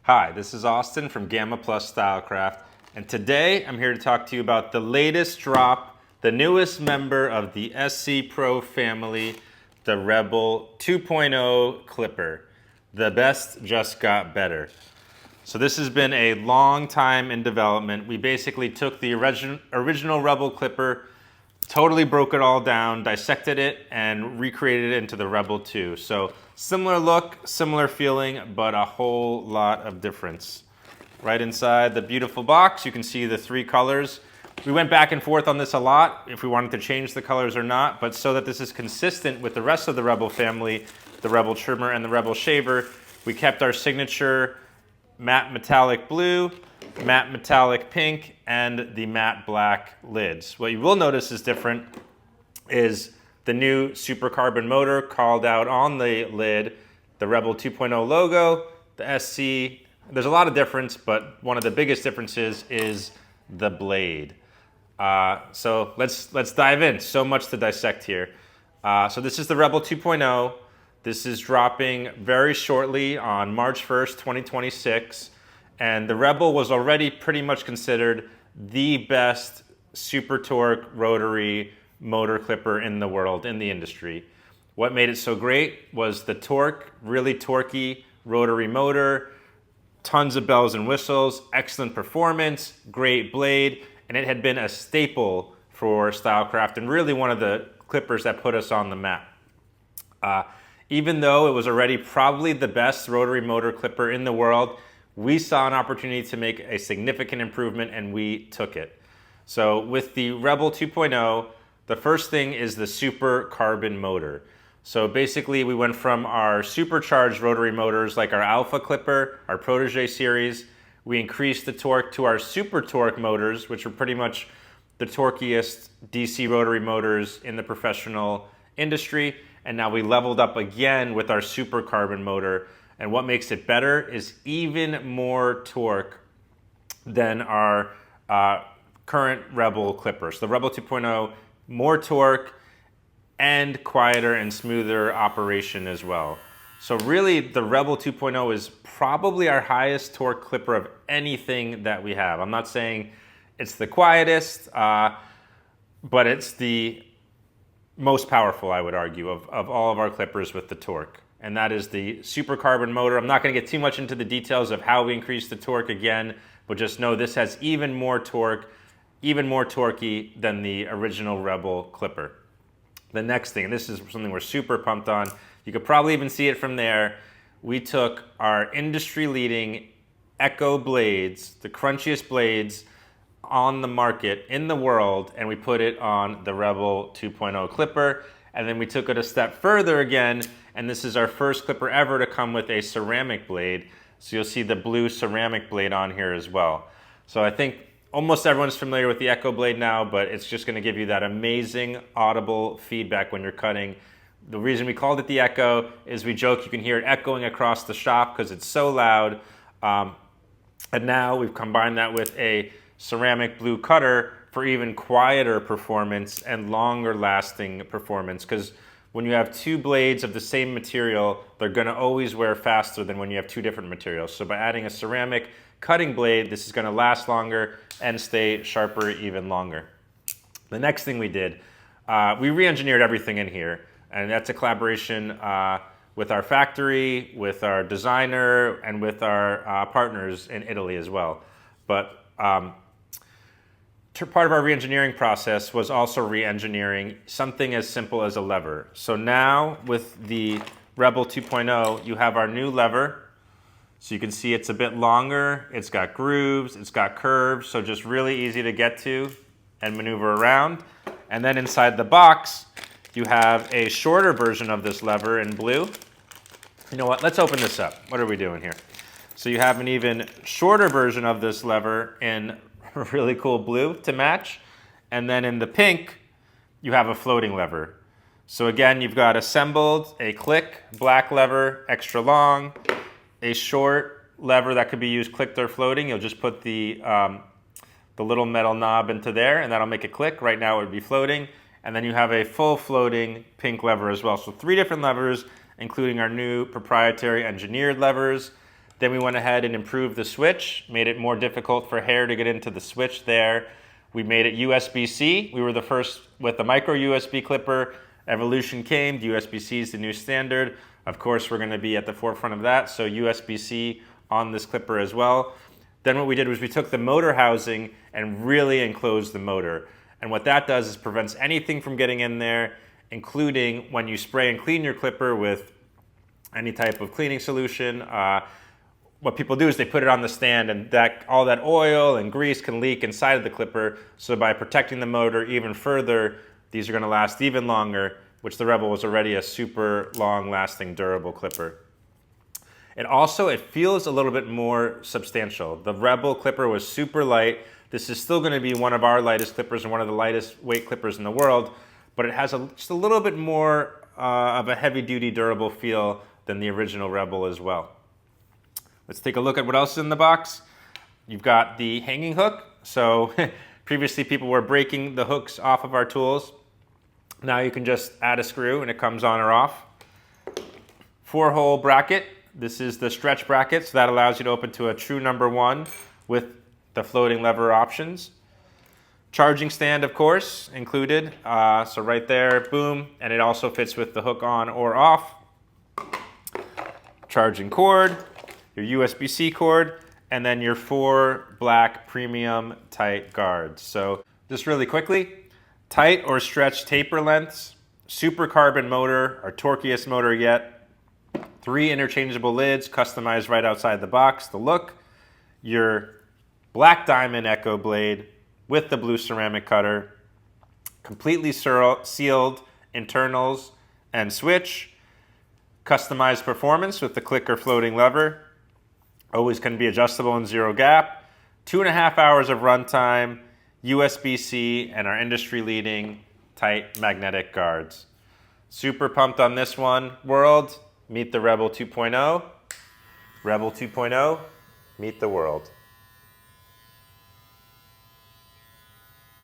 Hi, this is Austin from Gamma Plus StyleCraft, and today I'm here to talk to you about the latest drop, the newest member of the SC Pro family, the Rebel 2.0 Clipper. The best just got better. So this has been a long time in development. We basically took the original Rebel Clipper, totally broke it all down, dissected it, and recreated it into the Rebel 2. So similar look, similar feeling, but a whole lot of difference. Right inside the beautiful box, you can see the three colors. We went back and forth on this a lot, if we wanted to change the colors or not, but so that this is consistent with the rest of the Rebel family, the Rebel Trimmer and the Rebel Shaver, we kept our signature matte metallic blue, matte metallic pink, and the matte black lids. What you will notice is different is the new super carbon motor called out on the lid, the Rebel 2.0 logo, the SC. There's a lot of difference, but one of the biggest differences is the blade. So let's dive in. So much to dissect here. So this is the Rebel 2.0. This is dropping very shortly on March 1st, 2026. And the Rebel was already pretty much considered the best super torque rotary motor clipper in the world, in the industry. What made it so great was the torque, really torquey rotary motor, tons of bells and whistles, excellent performance, great blade, and it had been a staple for StyleCraft and really one of the clippers that put us on the map. Even though it was already probably the best rotary motor clipper in the world, we saw an opportunity to make a significant improvement and we took it. So with the Rebel 2.0, the first thing is the super carbon motor. So basically we went from our supercharged rotary motors like our Alpha Clipper, our Protege series. We increased the torque to our super torque motors, which are pretty much the torqueiest DC rotary motors in the professional industry. And now we leveled up again with our super carbon motor. And what makes it better is even more torque than our current Rebel clippers. The Rebel 2.0, more torque and quieter and smoother operation as well. So really the Rebel 2.0 is probably our highest torque clipper of anything that we have. I'm not saying it's the quietest, but it's the most powerful, I would argue, of all of our clippers with the torque. And that is the super carbon motor. I'm not going to get too much into the details of how we increase the torque again, but just know this has even more torque, even more torquey than the original Rebel clipper. The next thing, and this is something we're super pumped on, you could probably even see it from there, we took our industry-leading Echo blades, the crunchiest blades on the market in the world, and we put it on the Rebel 2.0 clipper. And then we took it a step further again, and this is our first clipper ever to come with a ceramic blade. So you'll see the blue ceramic blade on here as well. So I think almost everyone's familiar with the Echo blade now, but it's just going to give you that amazing audible feedback when you're cutting. The reason we called it the Echo is we joke you can hear it echoing across the shop because it's so loud. And now we've combined that with a ceramic blue cutter for even quieter performance and longer lasting performance, because when you have two blades of the same material, they're going to always wear faster than when you have two different materials. So by adding a ceramic cutting blade, this is going to last longer and stay sharper even longer. The next thing we did, we re-engineered everything in here, and that's a collaboration with our factory, with our designer, and with our partners in Italy as well. But part of our re-engineering process was also re-engineering something as simple as a lever. So now with the Rebel 2.0, you have our new lever. So you can see it's a bit longer, it's got grooves, it's got curves, so just really easy to get to and maneuver around. And then inside the box, you have a shorter version of this lever in blue. You know what, let's open this up. What are we doing here? So you have an even shorter version of this lever in really cool blue to match. And then in the pink, you have a floating lever. So again, you've got assembled a click, black lever, extra long, a short lever that could be used clicked or floating. You'll just put the little metal knob into there and that'll make it click. Right now it would be floating. And then you have a full floating pink lever as well. So 3 different levers, including our new proprietary engineered levers. Then we went ahead and improved the switch, made it more difficult for hair to get into the switch there. We made it USB-C. We were the first with the micro USB clipper. Evolution came, USB-C is the new standard. Of course, we're gonna be at the forefront of that, so USB-C on this clipper as well. Then what we did was we took the motor housing and really enclosed the motor. And what that does is prevents anything from getting in there, including when you spray and clean your clipper with any type of cleaning solution. What people do is they put it on the stand, and all that oil and grease can leak inside of the clipper. So by protecting the motor even further, these are going to last even longer, which the Rebel was already a super long-lasting, durable clipper. It feels a little bit more substantial. The Rebel clipper was super light. This is still going to be one of our lightest clippers and one of the lightest weight clippers in the world, but it has just a little bit more of a heavy-duty, durable feel than the original Rebel as well. Let's take a look at what else is in the box. You've got the hanging hook. So previously people were breaking the hooks off of our tools. Now you can just add a screw and it comes on or off. 4-hole bracket. This is the stretch bracket, so that allows you to open to a true number 1 with the floating lever options. Charging stand, of course, included. So right there, boom, and it also fits with the hook on or off. Charging cord, your USB-C cord, and then your 4 black premium tight guards. So just really quickly, tight or stretch taper lengths, super carbon motor, our torquiest motor yet, 3 interchangeable lids, customized right outside the box. The look, your black diamond echo blade with the blue ceramic cutter, completely sealed internals and switch, customized performance with the clicker floating lever, always can be adjustable in 0 gap, 2.5 hours of runtime, USB-C, and our industry-leading tight magnetic guards. Super pumped on this one. World, meet the Rebel 2.0. Rebel 2.0, meet the world.